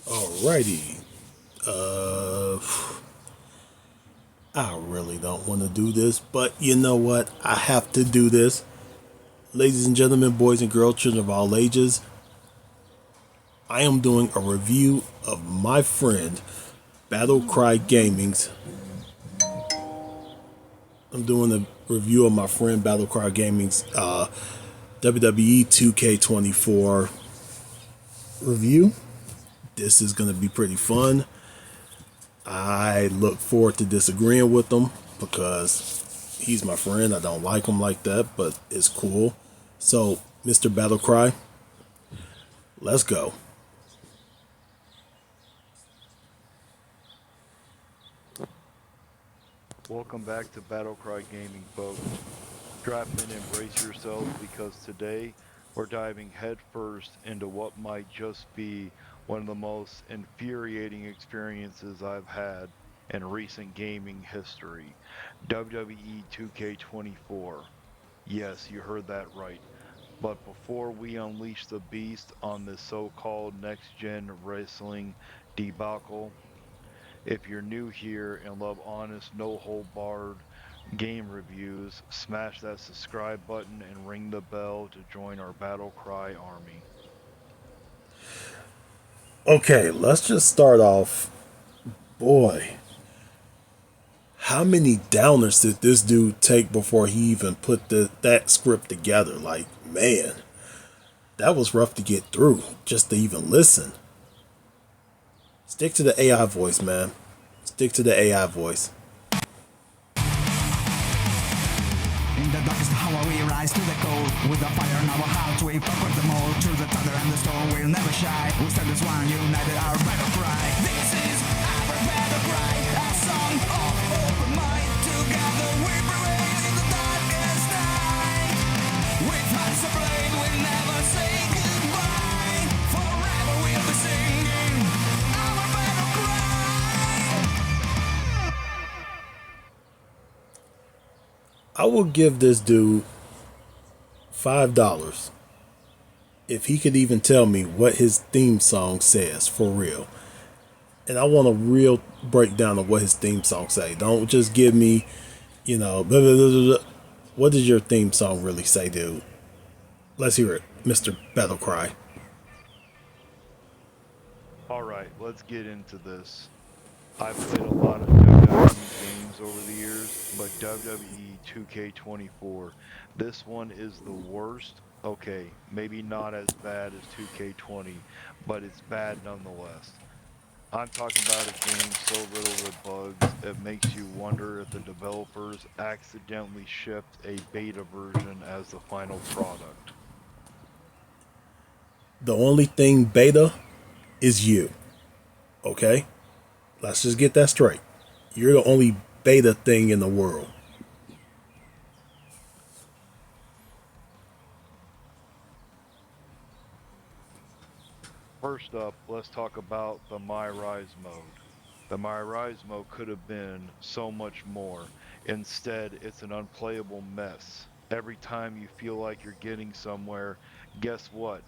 Alrighty. Uh, I really don't want to do this, but you know what? I have to do this. Ladies and gentlemen, boys and girls, children of all ages, I am doing a review of my friend Battlecry Gaming's. I'm doing a review of my friend Battlecry Gaming's WWE 2K24 review. This is going to be pretty fun. I look forward to disagreeing with him because he's my friend. I don't like him like that, but it's cool. So, Mr. Battlecry, let's go. Welcome back to Battlecry Gaming, folks. Strap in and brace yourselves because today we're diving headfirst into what might just be one of the most infuriating experiences I've had in recent gaming history. WWE 2K24. Yes, you heard that right. But before we unleash the beast on this so-called next-gen wrestling debacle, if you're new here and love honest, no hold barred game reviews, smash that subscribe button and ring the bell to join our Battle Cry army. Okay, let's just start off. Boy, how many downers did this dude take before he even put that script together? Like, man, that was rough to get through just to even listen. Stick to the AI voice, man. Stick to the AI voice. In the darkest hour we rise to the cold. With the fire in our hearts we conquer them all. Through the thunder and the storm we'll never shy. We stand as one united, our battle cry. This is our battle cry. A song of hope and might. Together we prevail in the darkest night. With hearts aflame we'll never say goodbye. Forever we'll be singing our battle cry. I will give this dude $5 if he could even tell me what his theme song says for real. And I want a real breakdown of what his theme song say. Don't just give me, blah, blah, blah, blah, blah. What does your theme song really say, dude? Let's hear it, Mr. Battlecry. Alright, let's get into this. I've played a lot of WWE games over the years, but WWE 2K24, this one is the worst. Okay, maybe not as bad as 2K20, but it's bad nonetheless. I'm talking about a game so riddled with bugs, it makes you wonder if the developers accidentally shipped a beta version as the final product. The only thing beta is you. Okay? Let's just get that straight. You're the only beta thing in the world. First up, let's talk about the MyRise mode. The MyRise mode could have been so much more. Instead, it's an unplayable mess. Every time you feel like you're getting somewhere, guess what?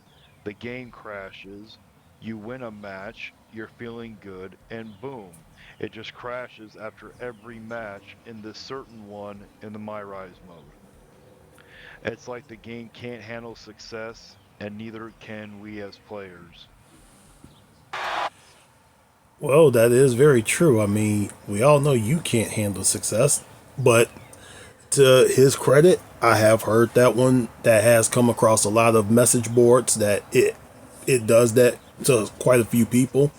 The game crashes, you win a match, you're feeling good, and boom, it just crashes after every match in this certain one in the MyRise mode. It's like the game can't handle success, and neither can we as players. Well, that is very true. I mean, we all know you can't handle success, but to his credit, I have heard that one that has come across a lot of message boards that it does that to quite a few people.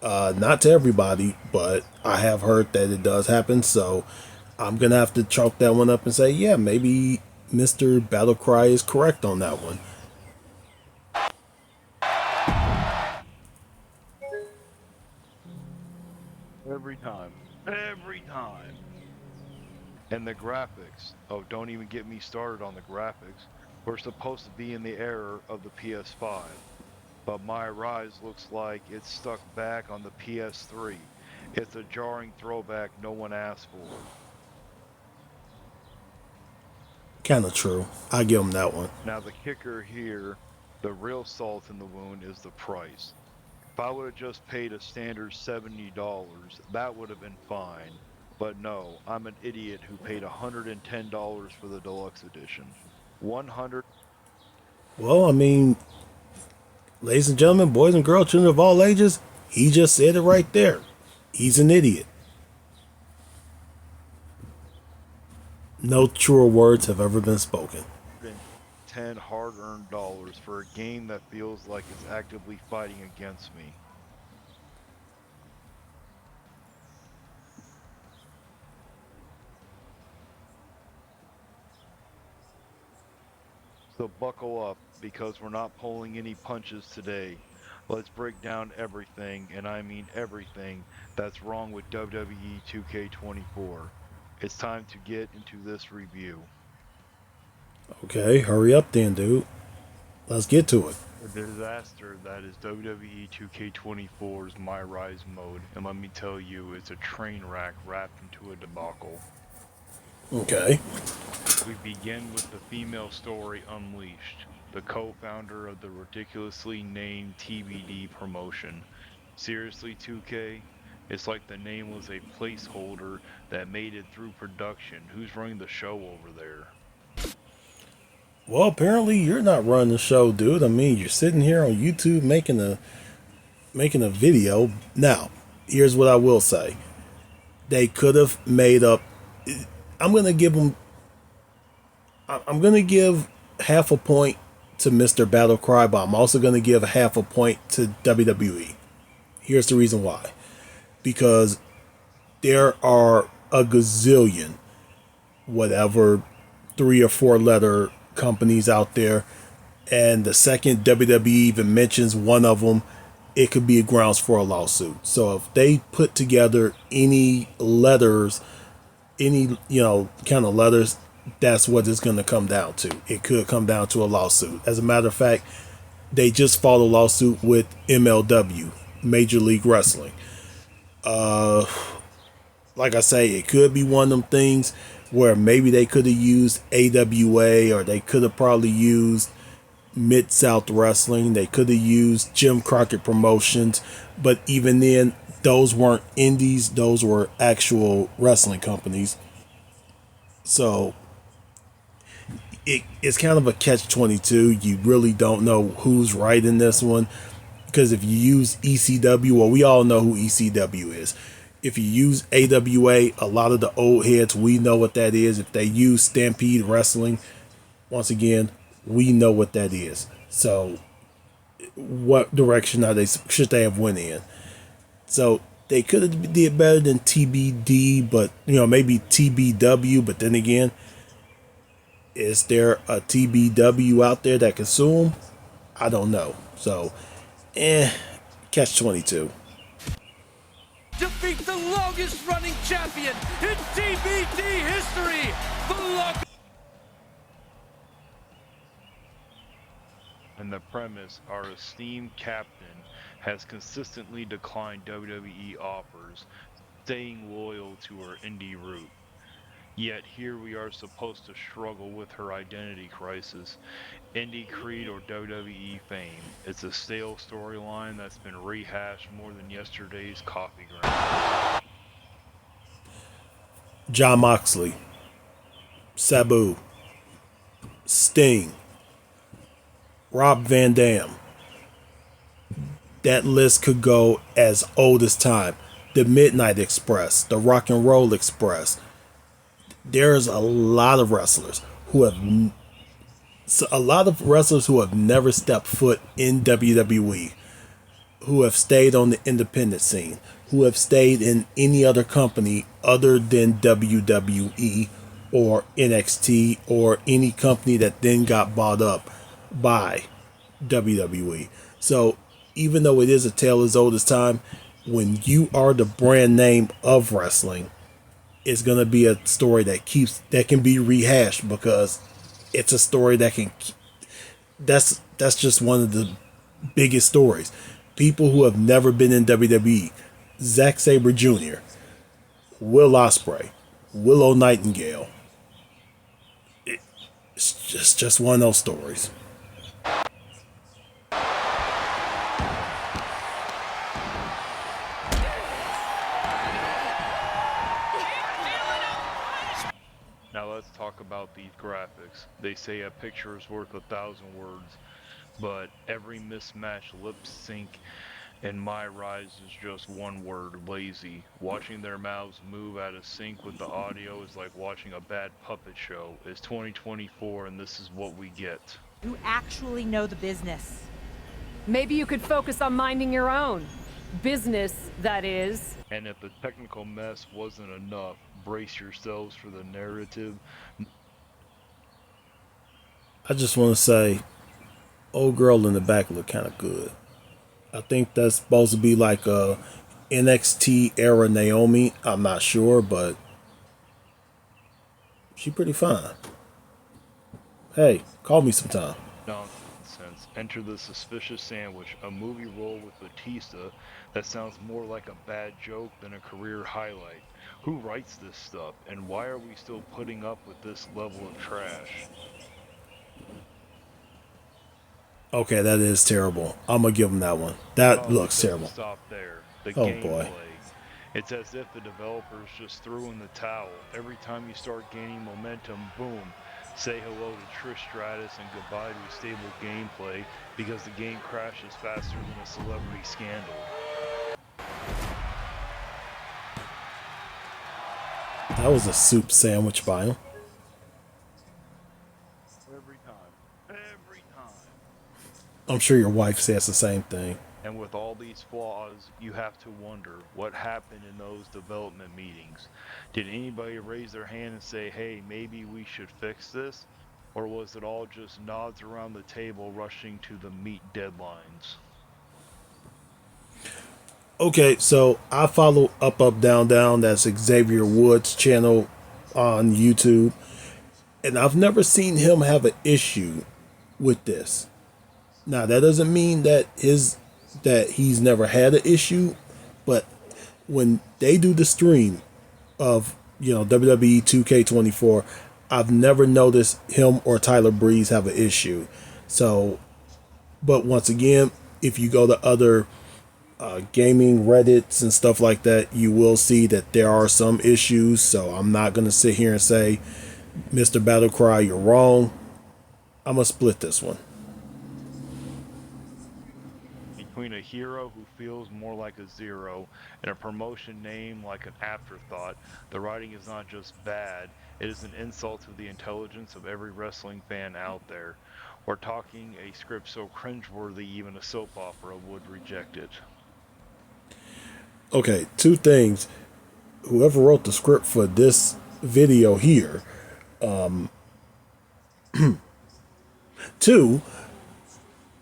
Not to everybody, but I have heard that it does happen. So I'm gonna have to chalk that one up and say, yeah, maybe Mr. Battlecry is correct on that one. Every time. Every time. And the graphics. Oh, don't even get me started on the graphics. We're supposed to be in the era of the PS5. But my Rise looks like it's stuck back on the PS3. It's a jarring throwback no one asked for. Kind of true. I give him that one. Now the kicker here, the real salt in the wound is the price. If I would have just paid a standard $70, that would have been fine. But no, I'm an idiot who paid $110 for the deluxe edition. 100. Well, I mean, ladies and gentlemen, boys and girls, children of all ages, he just said it right there. He's an idiot. No truer words have ever been spoken. 10 hard-earned dollars for a game that feels like it's actively fighting against me. So buckle up, because we're not pulling any punches today. Let's break down everything, and I mean everything, that's wrong with WWE 2K24. It's time to get into this review. Okay, hurry up then, dude. Let's get to it. The disaster that is WWE 2K24's MyRise mode, and let me tell you, it's a train wreck wrapped into a debacle. Okay. We begin with the female story Unleashed, the co-founder of the ridiculously named TBD promotion. Seriously, 2K? It's like the name was a placeholder that made it through production. Who's running the show over there? Well, apparently you're not running the show, dude. I mean, you're sitting here on YouTube making a video. Now, here's what I will say. They could have made up. I'm gonna give half a point to Mr. Battlecry, but I'm also gonna give half a point to WWE. Here's the reason why. Because there are a gazillion, whatever, 3 or 4 letter companies out there, and the second WWE even mentions one of them, it could be a grounds for a lawsuit. So if they put together any letters, any kind of letters, that's what it's going to come down to. It could come down to a lawsuit. As a matter of fact, they just filed a lawsuit with MLW, Major League Wrestling. Like I say, it could be one of them things where maybe they could have used AWA, or they could have probably used Mid-South Wrestling. They could have used Jim Crockett Promotions. But even then, those weren't indies. Those were actual wrestling companies. So it's kind of a catch-22. You really don't know who's right in this one. Because if you use ECW, well, we all know who ECW is. If you use AWA, a lot of the old heads, we know what that is. If they use Stampede Wrestling, once again, we know what that is. So what direction should they have went in? So they could have did better than TBD, but maybe TBW. But then again, is there a TBW out there that can sue them? I don't know. So, catch-22. Defeat the longest running champion in TBD history! And the premise, our esteemed captain has consistently declined WWE offers, staying loyal to her indie route. Yet here we are supposed to struggle with her identity crisis. Indie Creed or WWE fame. It's a stale storyline that's been rehashed more than yesterday's coffee ground. John Moxley, Sabu, Sting, Rob Van Dam. That list could go as old as time. The Midnight Express, the Rock and Roll Express. There's a lot of wrestlers who have never stepped foot in WWE, who have stayed on the independent scene, who have stayed in any other company other than WWE or NXT or any company that then got bought up by WWE. So even though it is a tale as old as time, when you are the brand name of wrestling, it's going to be a story that can be rehashed, because it's a story that's just one of the biggest stories. People who have never been in WWE, Zack Sabre Jr., Will Ospreay, Willow Nightingale. It's just one of those stories. Now let's talk about these graphics. They say a picture is worth 1,000 words, but every mismatched lip sync in MyRise is just one word: lazy. Watching their mouths move out of sync with the audio is like watching a bad puppet show. It's 2024 and this is what we get. You actually know the business. Maybe you could focus on minding your own. Business, that is. And if the technical mess wasn't enough, brace yourselves for the narrative. I just want to say, old girl in the back look kind of good. I think that's supposed to be like a NXT era Naomi. I'm not sure, but she pretty fine. Hey, call me sometime. Nonsense. Enter the Suspicious Sandwich, a movie role with Batista that sounds more like a bad joke than a career highlight. Who writes this stuff, and why are we still putting up with this level of trash? Okay, that is terrible. I'm gonna give him that one. That looks terrible. Stop there. The Oh, gameplay. boy. It's as if the developers just threw in the towel. Every time you start gaining momentum, boom, say hello to Trish Stratus and goodbye to stable gameplay because the game crashes faster than a celebrity scandal. That was a soup sandwich by him. Every time. Every time. I'm sure your wife says the same thing. And with all these flaws, you have to wonder what happened in those development meetings. Did anybody raise their hand and say, hey, maybe we should fix this? Or was it all just nods around the table rushing to the meet deadlines? Okay, so I follow Up Up Down Down. That's Xavier Woods' channel on YouTube. And I've never seen him have an issue with this. Now, that doesn't mean that he's never had an issue, but when they do the stream of, WWE 2K24, I've never noticed him or Tyler Breeze have an issue. So, but once again, if you go to other gaming Reddits and stuff like that, you will see that there are some issues. So I'm not going to sit here and say, Mr. Battlecry, you're wrong. I'm going to split this one. Between a hero who feels more like a zero and a promotion name like an afterthought, the writing is not just bad, it is an insult to the intelligence of every wrestling fan out there. We're talking a script so cringeworthy even a soap opera would reject it. Okay, two things. Whoever wrote the script for this video here, two,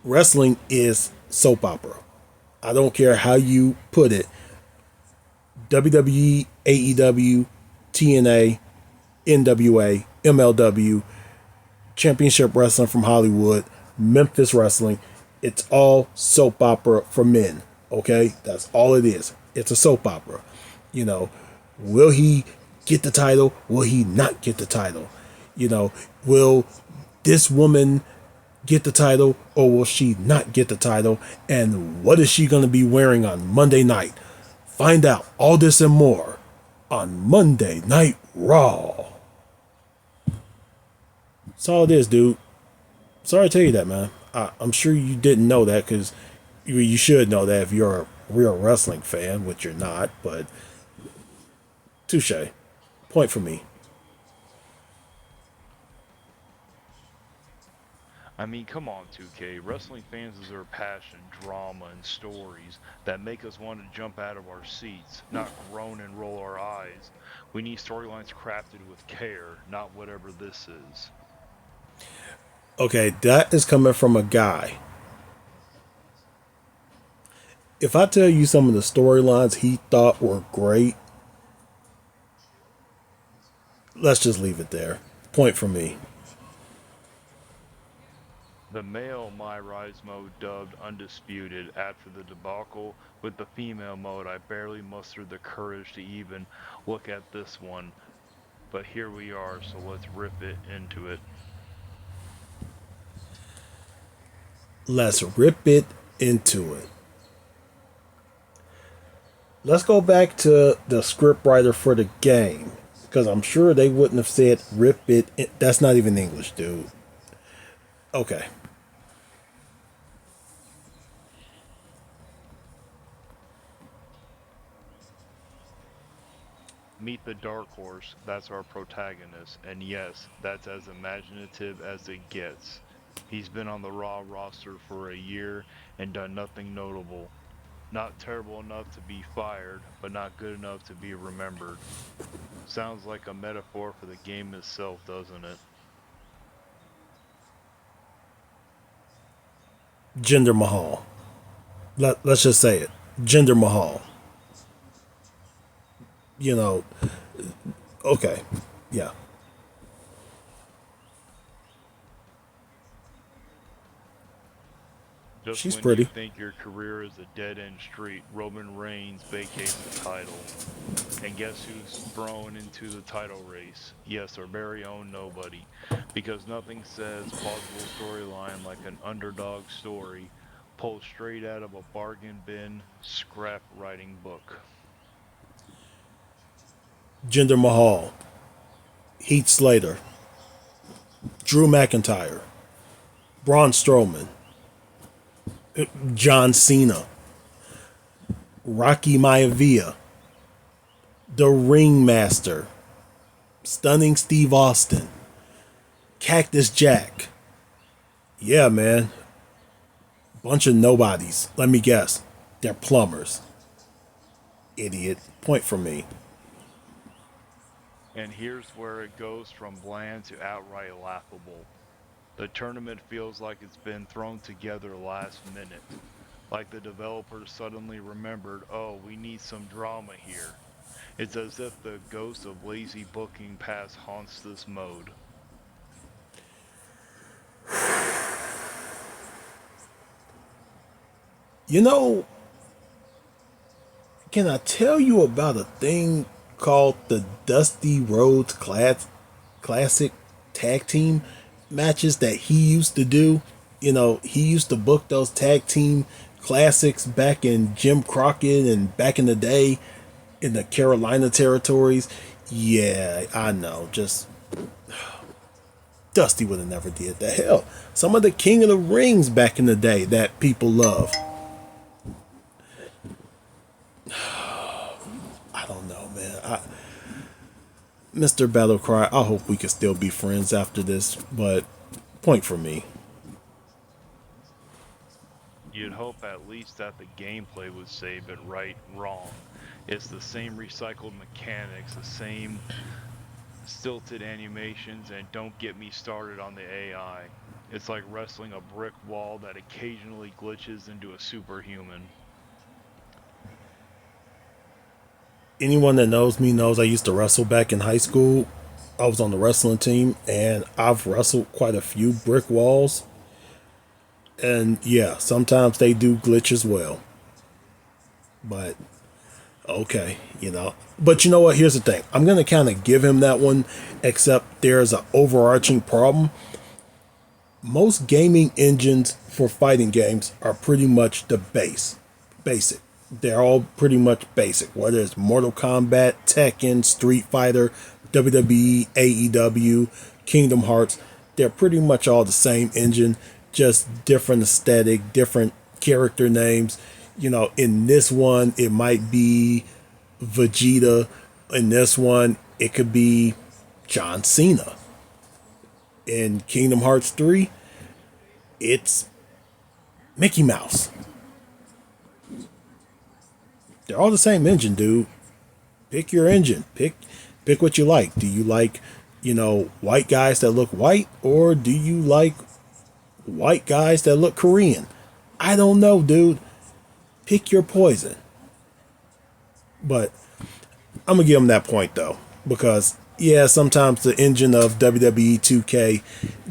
wrestling is soap opera. I don't care how you put it. WWE, AEW, TNA, NWA, MLW, Championship Wrestling from Hollywood, Memphis Wrestling. It's all soap opera for men. Okay? That's all it is. It's a soap opera. Will he get the title? Will he not get the title? Will this woman get the title or will she not get the title? And what is she going to be wearing on Monday night? Find out all this and more on Monday Night Raw. That's all it is, dude. Sorry to tell you that, man. I'm sure you didn't know that because you should know that if you're a real wrestling fan, which you're not, but touche. Point for me. I mean, come on, 2K. Wrestling fans deserve passion, drama, and stories that make us want to jump out of our seats, not groan and roll our eyes. We need storylines crafted with care, not whatever this is. Okay, that is coming from a guy. If I tell you some of the storylines he thought were great, let's just leave it there. Point for me. The male MyRise mode dubbed Undisputed after the debacle with the female mode. I barely mustered the courage to even look at this one, but here we are, so let's rip it into it. Let's rip it into it. Let's go back to the scriptwriter for the game, Because I'm sure they wouldn't have said rip it. That's not even English, dude. Okay. Meet the Dark Horse, that's our protagonist, and yes, that's as imaginative as it gets. He's been on the Raw roster for a year and done nothing notable. Not terrible enough to be fired, but not good enough to be remembered. Sounds like a metaphor for the game itself, doesn't it? Jinder Mahal. Let's just say it. Jinder Mahal. You know, okay. Yeah. Just She's when pretty. you think your career is a dead-end street, Roman Reigns vacates the title. And guess who's thrown into the title race? Yes, our very own nobody. Because nothing says plausible storyline like an underdog story pulled straight out of a bargain bin scrap writing book. Jinder Mahal. Heath Slater. Drew McIntyre. Braun Strowman. John Cena. Rocky Maivia. The Ringmaster. Stunning Steve Austin. Cactus Jack. Yeah, man. Bunch of nobodies. Let me guess. They're plumbers. Idiot. Point for me. And here's where it goes from bland to outright laughable. The tournament feels like it's been thrown together last minute. Like the developers suddenly remembered, oh, we need some drama here. It's as if the ghost of lazy booking past haunts this mode. You know, can I tell you about a thing called the Dusty Rhodes Classic Tag Team matches that he used to do? You know, he used to book those tag team classics back in Jim Crockett and back in the day in the Carolina territories. Yeah, I know. Just Dusty would have never did that. Hell, some of the King of the Rings back in the day that people love. I don't know, man. Mr. Battlecry, I hope we can still be friends after this, but point for me. You'd hope at least that the gameplay would save it right wrong. It's the same recycled mechanics, the same stilted animations, and don't get me started on the AI. It's like wrestling a brick wall that occasionally glitches into a superhuman. Anyone that knows me knows I used to wrestle back in high school. I was on the wrestling team, and I've wrestled quite a few brick walls. And yeah, sometimes they do glitch as well. But okay, you know. But you know what? Here's the thing. I'm going to kind of give him that one, except there's an overarching problem. Most gaming engines for fighting games are pretty much the basic. They're all pretty much basic, whether it's Mortal Kombat, Tekken, Street Fighter, WWE, AEW, Kingdom Hearts. They're pretty much all the same engine, just different aesthetic, different character names. You know, in this one, it might be Vegeta. In this one, it could be John Cena. In Kingdom Hearts 3, it's Mickey Mouse. They're all the same engine, dude. Pick your engine. Pick what you like. Do you like, you know, white guys that look white, or do you like white guys that look Korean? I don't know, dude. Pick your poison. But I'm gonna give him that point though, because yeah, sometimes the engine of WWE 2K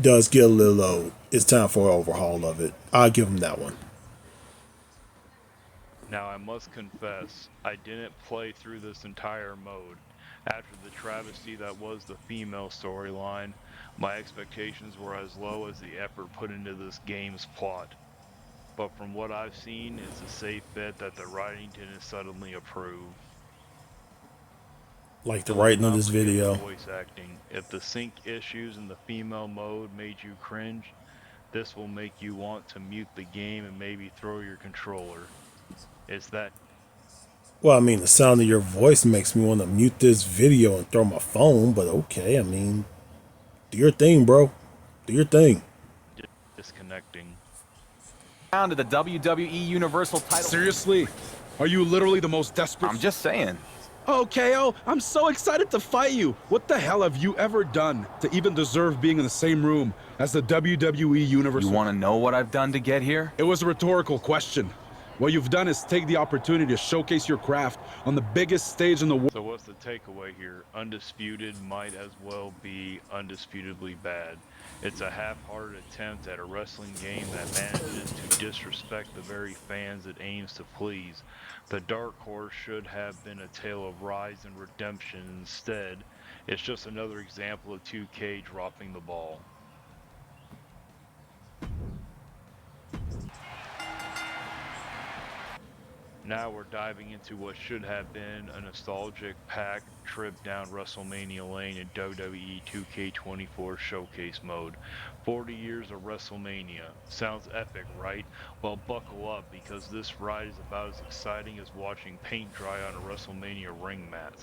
does get a little old. It's time for an overhaul of it. I'll give him that one. Now I must confess, I didn't play through this entire mode. After the travesty that was the female storyline, my expectations were as low as the effort put into this game's plot. But from what I've seen, it's a safe bet that the writing didn't suddenly approve. Like the writing of this video. Voice acting. If the sync issues in the female mode made you cringe, this will make you want to mute the game and maybe throw your controller. It's that. Well, I mean, the sound of your voice makes me want to mute this video and throw my phone, but okay, I mean, do your thing, bro. Do your thing. Disconnecting. Down to the WWE Universal title. Seriously? Are you literally the most desperate? I'm just saying. Oh, KO, I'm so excited to fight you. What the hell have you ever done to even deserve being in the same room as the WWE Universal? You want to know what I've done to get here? It was a rhetorical question. What you've done is take the opportunity to showcase your craft on the biggest stage in the world. So what's the takeaway here? Undisputed might as well be undisputably bad. It's a half-hearted attempt at a wrestling game that manages to disrespect the very fans it aims to please. The dark horse should have been a tale of rise and redemption. Instead, it's just another example of 2K dropping the ball. Now we're diving into what should have been a nostalgic packed trip down WrestleMania lane in WWE 2K24 Showcase mode. 40 years of WrestleMania. Sounds epic, right? Well, buckle up, because this ride is about as exciting as watching paint dry on a WrestleMania ring mat.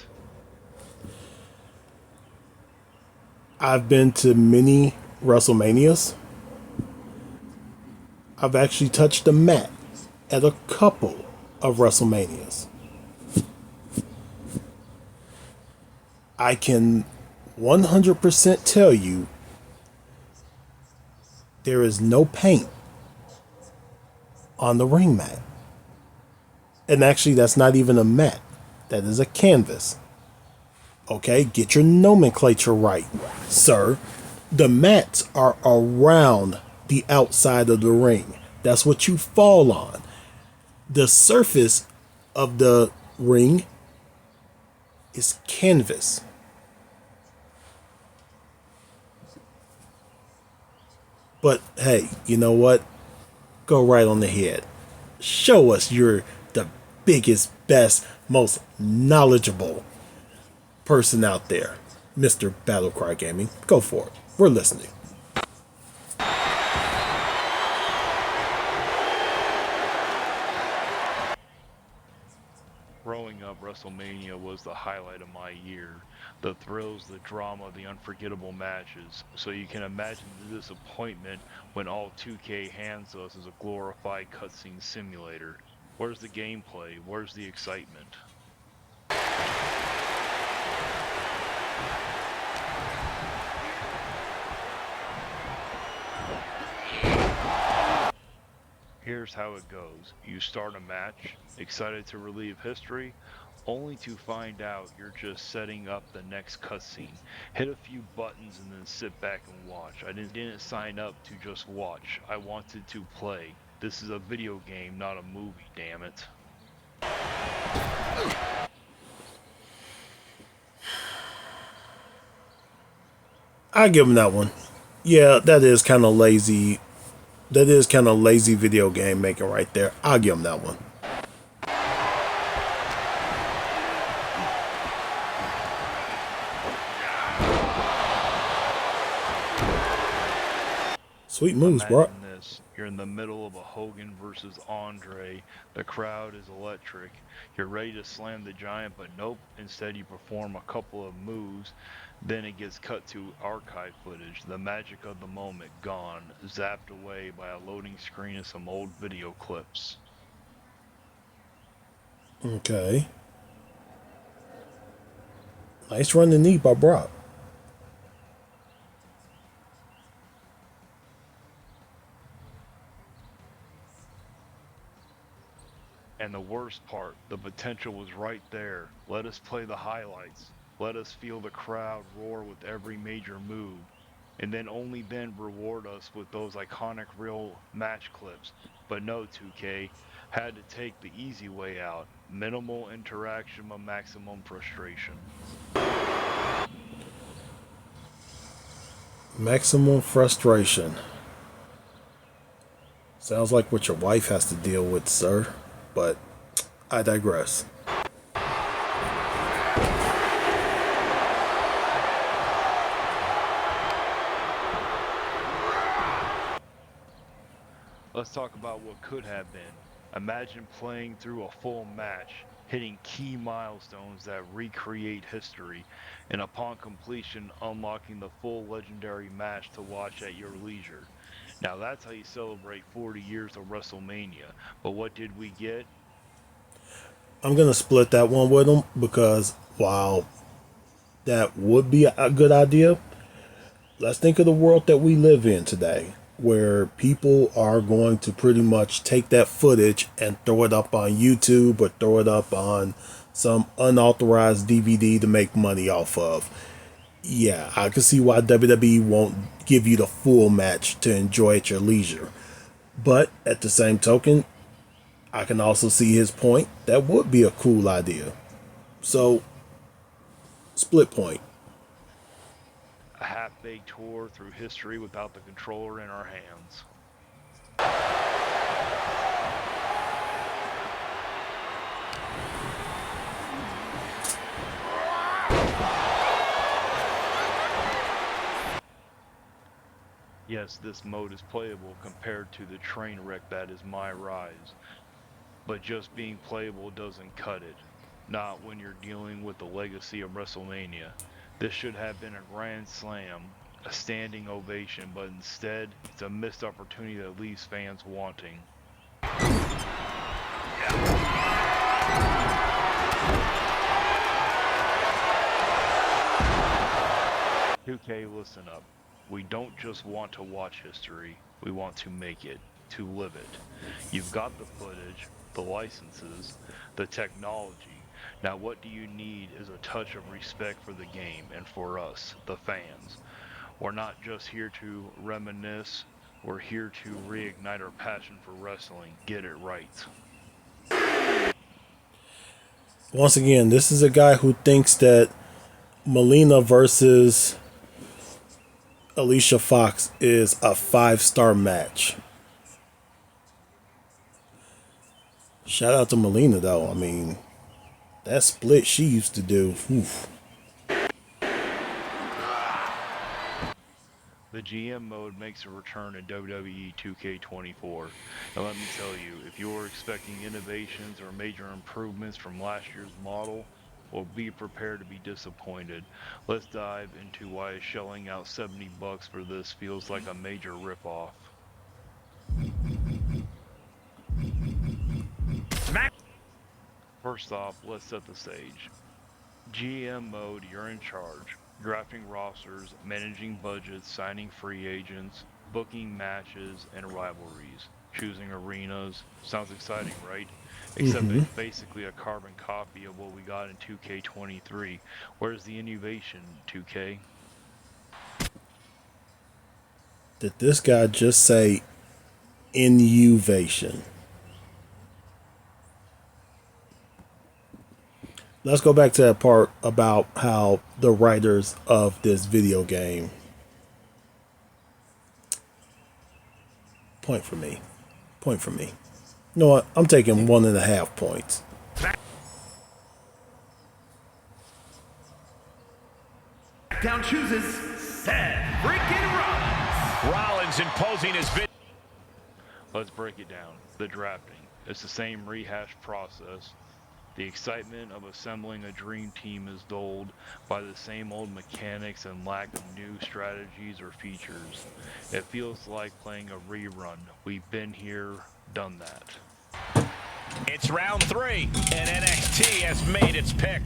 I've been to many WrestleManias. I've actually touched the mat at a couple of WrestleManias. I can 100% tell you there is no paint on the ring mat. And actually, that's not even a mat. That is a canvas. Okay, get your nomenclature right, sir. The mats are around the outside of the ring. That's what you fall on. The surface of the ring is canvas. But hey, you know what? Go right on ahead. Show us you're the biggest, best, most knowledgeable person out there, Mr. Battlecry Gaming. Go for it. We're listening. Growing up, WrestleMania was the highlight of my year. The thrills, the drama, the unforgettable matches. So you can imagine the disappointment when all 2K hands us is a glorified cutscene simulator. Where's the gameplay? Where's the excitement? Here's how it goes. You start a match, excited to relive history, only to find out you're just setting up the next cutscene. Hit a few buttons and then sit back and watch. I didn't sign up to just watch. I wanted to play. This is a video game, not a movie, damn it. I give him that one. Yeah, that is kind of lazy. That is kind of lazy video game making right there. I'll give him that one. Sweet moves, bro. Imagine this. You're in the middle of a Hogan versus Andre. The crowd is electric. You're ready to slam the giant, but nope. Instead, you perform a couple of moves. Then it gets cut to archive footage. The magic of the moment gone, zapped away by a loading screen of some old video clips. Okay. Nice running knee by Brock. And the worst part, the potential was right there. Let us play the highlights. Let us feel the crowd roar with every major move. And then only then reward us with those iconic real match clips. But no, 2K had to take the easy way out. Minimal interaction but maximum frustration. Maximum frustration. Sounds like what your wife has to deal with, sir. But I digress. Let's talk about what could have been. Imagine playing through a full match, hitting key milestones that recreate history, and upon completion, unlocking the full legendary match to watch at your leisure. Now that's how you celebrate 40 years of WrestleMania. But what did we get? I'm gonna split that one with them because while that would be a good idea, let's think of the world that we live in today, where people are going to pretty much take that footage and throw it up on YouTube or throw it up on some unauthorized DVD to make money off of. Yeah, I can see why WWE won't give you the full match to enjoy at your leisure. But at the same token, I can also see his point. That would be a cool idea. So, split point. A half-baked tour through history without the controller in our hands. Yes, this mode is playable compared to the train wreck that is MyRise, but just being playable doesn't cut it. Not when you're dealing with the legacy of WrestleMania. This should have been a grand slam, a standing ovation, but instead, it's a missed opportunity that leaves fans wanting. 2K, listen up. We don't just want to watch history, we want to make it, to live it. You've got the footage, the licenses, the technology. Now what do you need is a touch of respect for the game and for us, the fans. We're not just here to reminisce, we're here to reignite our passion for wrestling. Get it right. Once again, this is a guy who thinks that Melina versus Alicia Fox is a 5-star match. Shout out to Melina though. I mean, that split she used to do. Oof. The GM mode makes a return in WWE 2K24. And let me tell you, if you're expecting innovations or major improvements from last year's model, well, be prepared to be disappointed. Let's dive into why shelling out $70 for this feels like a major ripoff. First off, let's set the stage. GM mode, you're in charge. Drafting rosters, managing budgets, signing free agents, booking matches and rivalries, choosing arenas. Sounds exciting, right? Except it's basically a carbon copy of what we got in 2K23. Where's the innovation, 2K? Did this guy just say innovation? Let's go back to that part about how the writers of this video game. Point for me. Point for me. You know what? I'm taking 1.5 points. Down chooses Seth freaking Rollins. Rollins imposing his bid. Let's break it down. The drafting. It's the same rehash process. The excitement of assembling a dream team is dulled by the same old mechanics and lack of new strategies or features. It feels like playing a rerun. We've been here, done that. It's round 3, and NXT has made its pick.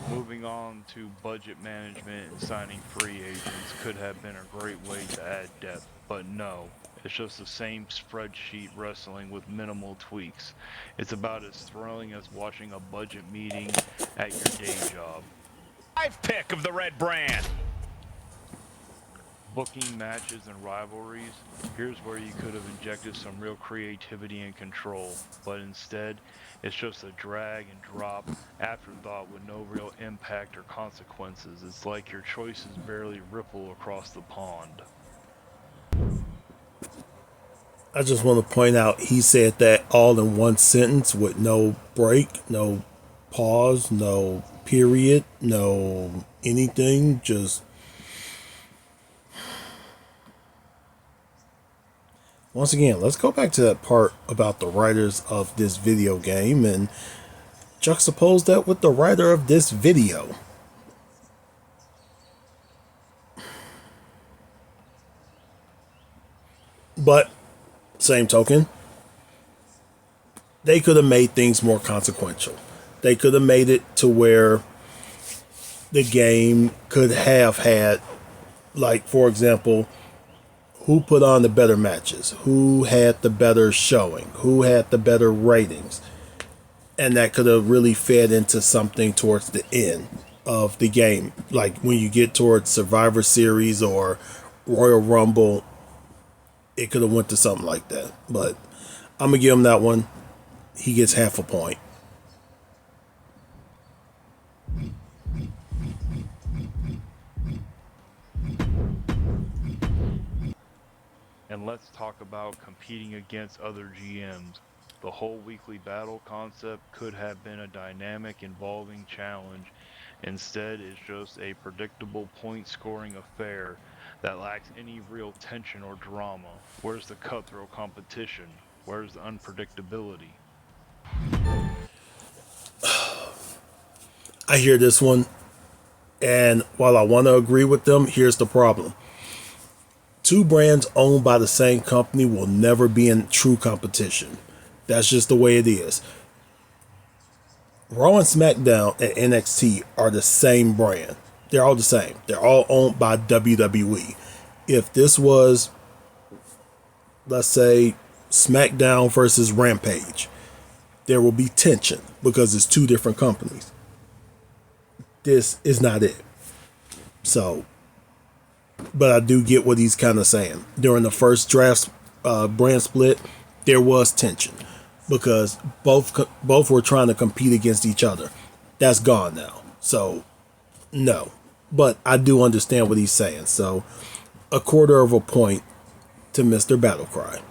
Moving on to budget management and signing free agents could have been a great way to add depth, but no. It's just the same spreadsheet wrestling with minimal tweaks. It's about as thrilling as watching a budget meeting at your day job. 5 pick of the red brand. Booking matches and rivalries, here's where you could have injected some real creativity and control, but instead, it's just a drag and drop afterthought with no real impact or consequences. It's like your choices barely ripple across the pond. I just want to point out he said that all in one sentence with no break, no pause, no period, no anything. Just Once again, let's go back to that part about the writers of this video game and juxtapose that with the writer of this video. But, same token, they could have made things more consequential. They could have made it to where the game could have had, like, for example, who put on the better matches, who had the better showing, who had the better ratings. And that could have really fed into something towards the end of the game. Like when you get towards Survivor Series or Royal Rumble, it could have went to something like that. But I'm going to give him that one. He gets half a point. And let's talk about competing against other GMs. The whole weekly battle concept could have been a dynamic, involving challenge. Instead, it's just a predictable point-scoring affair that lacks any real tension or drama. Where's the cutthroat competition? Where's the unpredictability? I hear this one, and while I want to agree with them, here's the problem. Two brands owned by the same company will never be in true competition. That's just the way it is. Raw and SmackDown and NXT are the same brand. They're all the same. They're all owned by WWE. If this was, let's say, SmackDown versus Rampage, there will be tension because it's two different companies. This is not it. So, but I do get what he's kind of saying. During the first draft brand split, there was tension because both were trying to compete against each other. That's gone now. So, no. But I do understand what he's saying. So, a quarter of a point to Mr. Battlecry.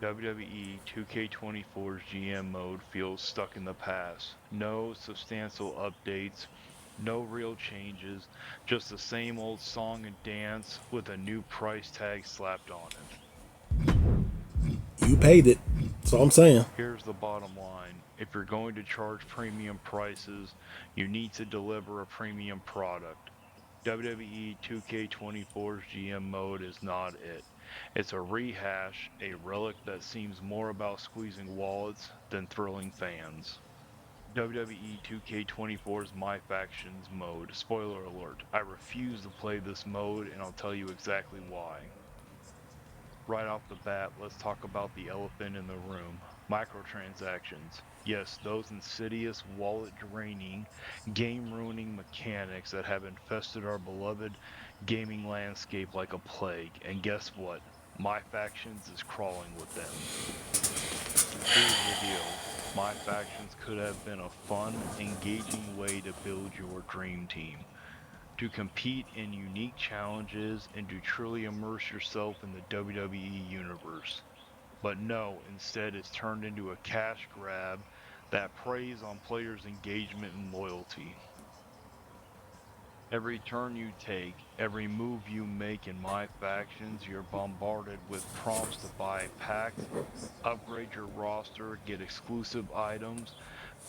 WWE 2K24's GM mode feels stuck in the past. No substantial updates, no real changes, just the same old song and dance with a new price tag slapped on it. You paid it. That's all I'm saying. Here's the bottom line. If you're going to charge premium prices, you need to deliver a premium product. WWE 2K24's GM mode is not it. It's a rehash, a relic that seems more about squeezing wallets than thrilling fans. WWE 2K24's MyFactions mode. Spoiler alert, I refuse to play this mode, and I'll tell you exactly why. Right off the bat, let's talk about the elephant in the room. Microtransactions. Yes, those insidious, wallet-draining, game-ruining mechanics that have infested our beloved gaming landscape like a plague. And guess what? MyFactions is crawling with them. Here's the deal. MyFactions could have been a fun, engaging way to build your dream team. To compete in unique challenges and to truly immerse yourself in the WWE universe. But no, instead it's turned into a cash grab that preys on players' engagement and loyalty. Every turn you take, every move you make in MyFactions, you're bombarded with prompts to buy packs, upgrade your roster, get exclusive items,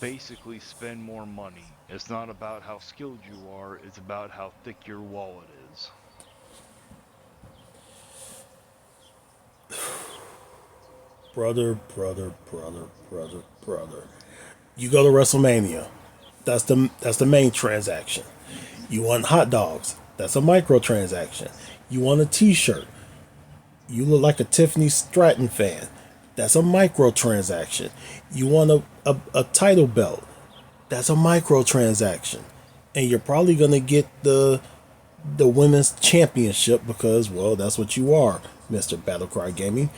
basically spend more money. It's not about how skilled you are, it's about how thick your wallet is. Brother. You go to WrestleMania. That's the main transaction. You want hot dogs. That's a microtransaction. You want a t-shirt. You look like a Tiffany Stratton fan. That's a microtransaction. You want a title belt. That's a microtransaction. And you're probably going to get the women's championship because, well, that's what you are, Mr. Battlecry Gaming.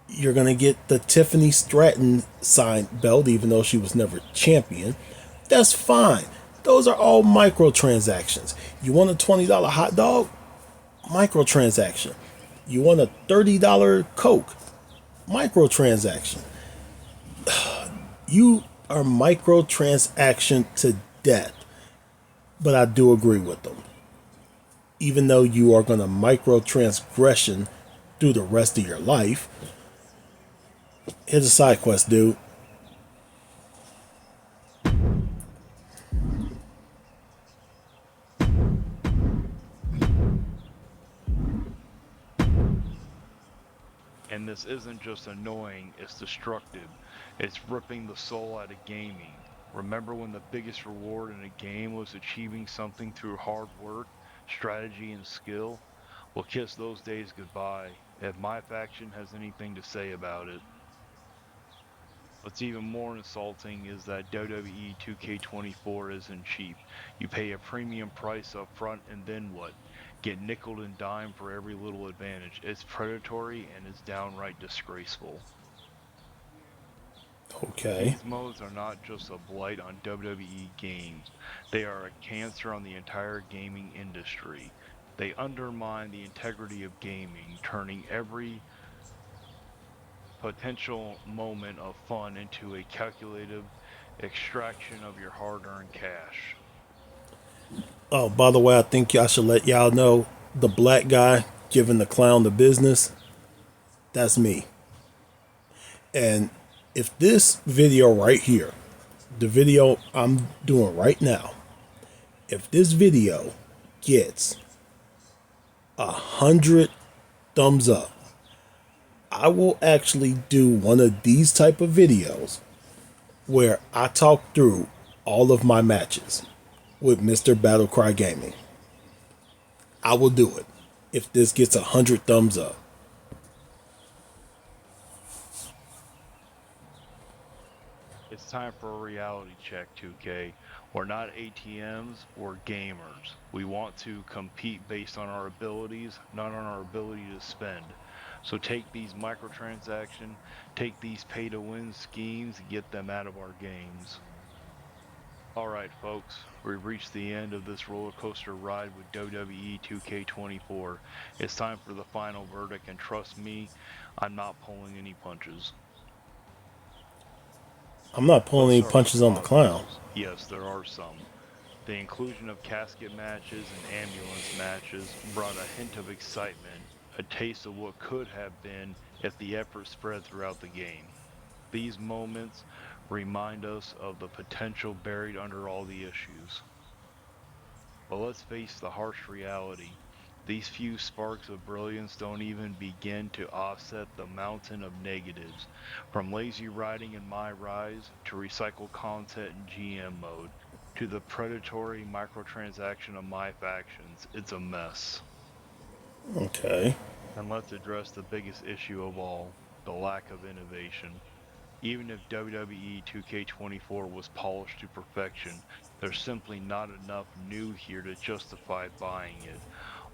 You're going to get the Tiffany Stratton signed belt, even though she was never champion. That's fine. Those are all microtransactions. You want a $20 hot dog? Microtransaction. You want a $30 Coke? Microtransaction. You are microtransaction to death. but I do agree with them. Even though you are going to micro transgression through the rest of your life, here's a side quest, dude. And this isn't just annoying, it's destructive. It's ripping the soul out of gaming. Remember when the biggest reward in a game was achieving something through hard work, strategy, and skill? Well, kiss those days goodbye, if MyFaction has anything to say about it. What's even more insulting is that WWE 2K24 isn't cheap. You pay a premium price up front and then what? Get nickel and dime for every little advantage. It's predatory and it's downright disgraceful. Okay. These modes are not just a blight on WWE games. They are a cancer on the entire gaming industry. They undermine the integrity of gaming, turning every potential moment of fun into a calculative extraction of your hard-earned cash. Oh, by the way, I think I should let y'all know the black guy giving the clown the business, that's me. And if this video right here, the video I'm doing right now, if this video gets 100 thumbs up, I will actually do one of these type of videos where I talk through all of my matches with Mr. Battlecry Gaming. I will do it if this gets 100 thumbs up. It's time for a reality check, 2K. We're not ATMs, we're gamers. We want to compete based on our abilities, not on our ability to spend. So take these microtransactions, take these pay-to-win schemes, and get them out of our games. Alright folks, we've reached the end of this roller coaster ride with WWE 2K24. It's time for the final verdict, and trust me, I'm not pulling any punches. I'm not pulling any punches on the clown. Yes, there are some. The inclusion of casket matches and ambulance matches brought a hint of excitement, a taste of what could have been if the effort spread throughout the game. These moments remind us of the potential buried under all the issues. But let's face the harsh reality. These few sparks of brilliance don't even begin to offset the mountain of negatives, from lazy writing in MyRise to recycled content in GM mode, to the predatory microtransaction of MyFactions. It's a mess. Okay. And let's address the biggest issue of all, the lack of innovation. Even if WWE 2K24 was polished to perfection, there's simply not enough new here to justify buying it.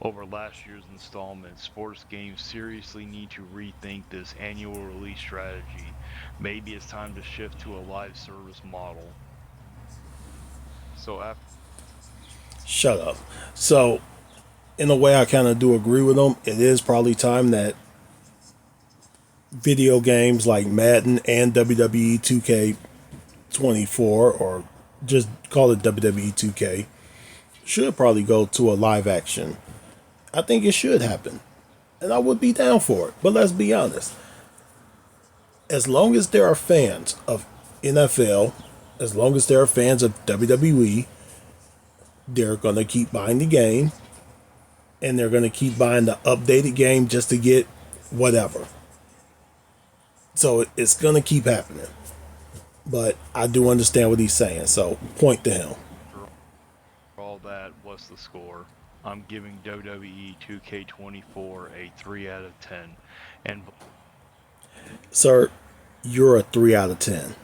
Over last year's installment, sports games seriously need to rethink this annual release strategy. Maybe it's time to shift to a live service model. Shut up. So, in a way, I kind of do agree with them. It is probably time that video games like Madden and WWE 2K24, or just call it WWE 2K, should probably go to a live action. I think it should happen, and I would be down for it. But let's be honest. As long as there are fans of NFL, as long as there are fans of WWE, they're going to keep buying the game, and they're going to keep buying the updated game just to get whatever. So it's going to keep happening. But I do understand what he's saying, so point to him. For all that, what's the score? I'm giving WWE 2K24 a 3 out of 10. And Sir, you're a 3 out of 10.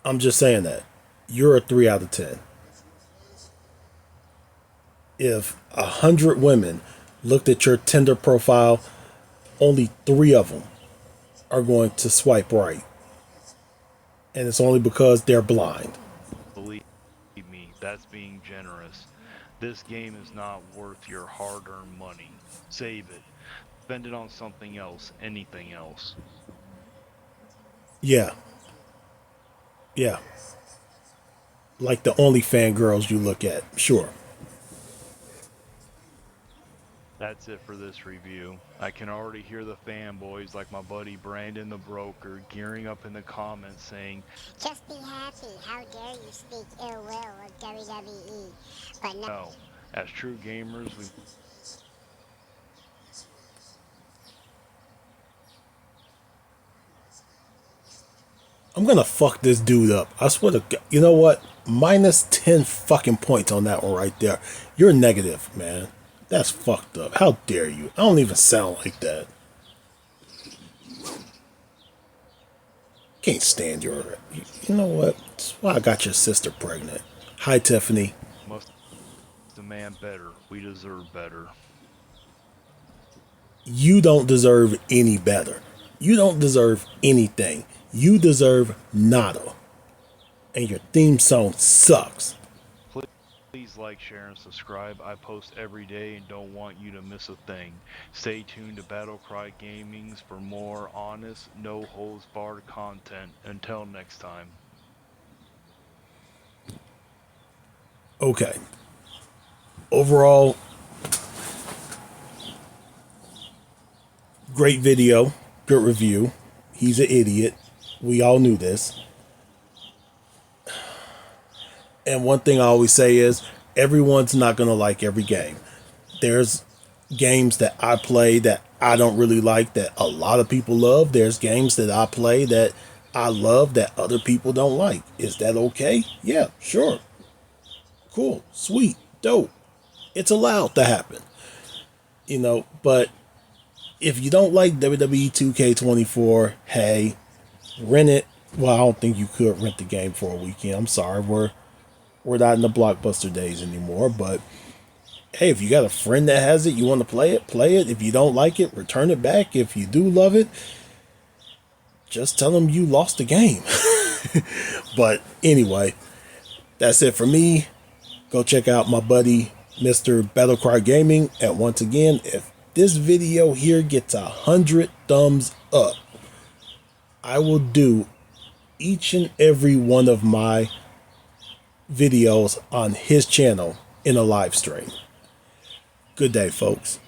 I'm just saying that. You're a 3 out of 10. If 100 women looked at your Tinder profile, only 3 of them are going to swipe right. And it's only because they're blind. believe me, that's being generous. This game is not worth your hard-earned money. Save it. Spend it on something else, anything else. Yeah. like the only fangirls you look at. Sure. That's it for this review. I can already hear the fanboys like my buddy Brandon the Broker gearing up in the comments saying, "Just be happy. How dare you speak ill will of WWE?" But no. no, as true gamers, we I'm gonna fuck this dude up. I swear to God. You know what? Minus 10 fucking points on that one right there. You're negative, man. That's fucked up. How dare you? I don't even sound like that. Can't stand your... You know what? That's why I got your sister pregnant. Hi, Tiffany. must demand better. We deserve better. You don't deserve any better. You don't deserve anything. You deserve nada. And your theme song sucks. Please like, share, and subscribe. I post every day and don't want you to miss a thing. Stay tuned to Battlecry Gaming's for more honest, no holds barred content. Until next time. Okay. Overall, great video, good review. He's an idiot. We all knew this. And one thing I always say is, everyone's not going to like every game. There's games that I play that I don't really like that a lot of people love. There's games that I play that I love that other people don't like. Is that okay? Yeah, sure. Cool, sweet, dope. It's allowed to happen. You know, but if you don't like WWE 2K24, hey, rent it. Well, I don't think you could rent the game for a weekend. I'm sorry, we're not in the Blockbuster days anymore, but hey, if you got a friend that has it, you want to play it, play it. If you don't like it, return it back. If you do love it, just tell them you lost the game. But anyway, that's it for me. Go check out my buddy, Mr. Battlecry Gaming. And once again, if this video here gets 100 thumbs up, I will do each and every one of my videos on his channel in a live stream. Good day, folks.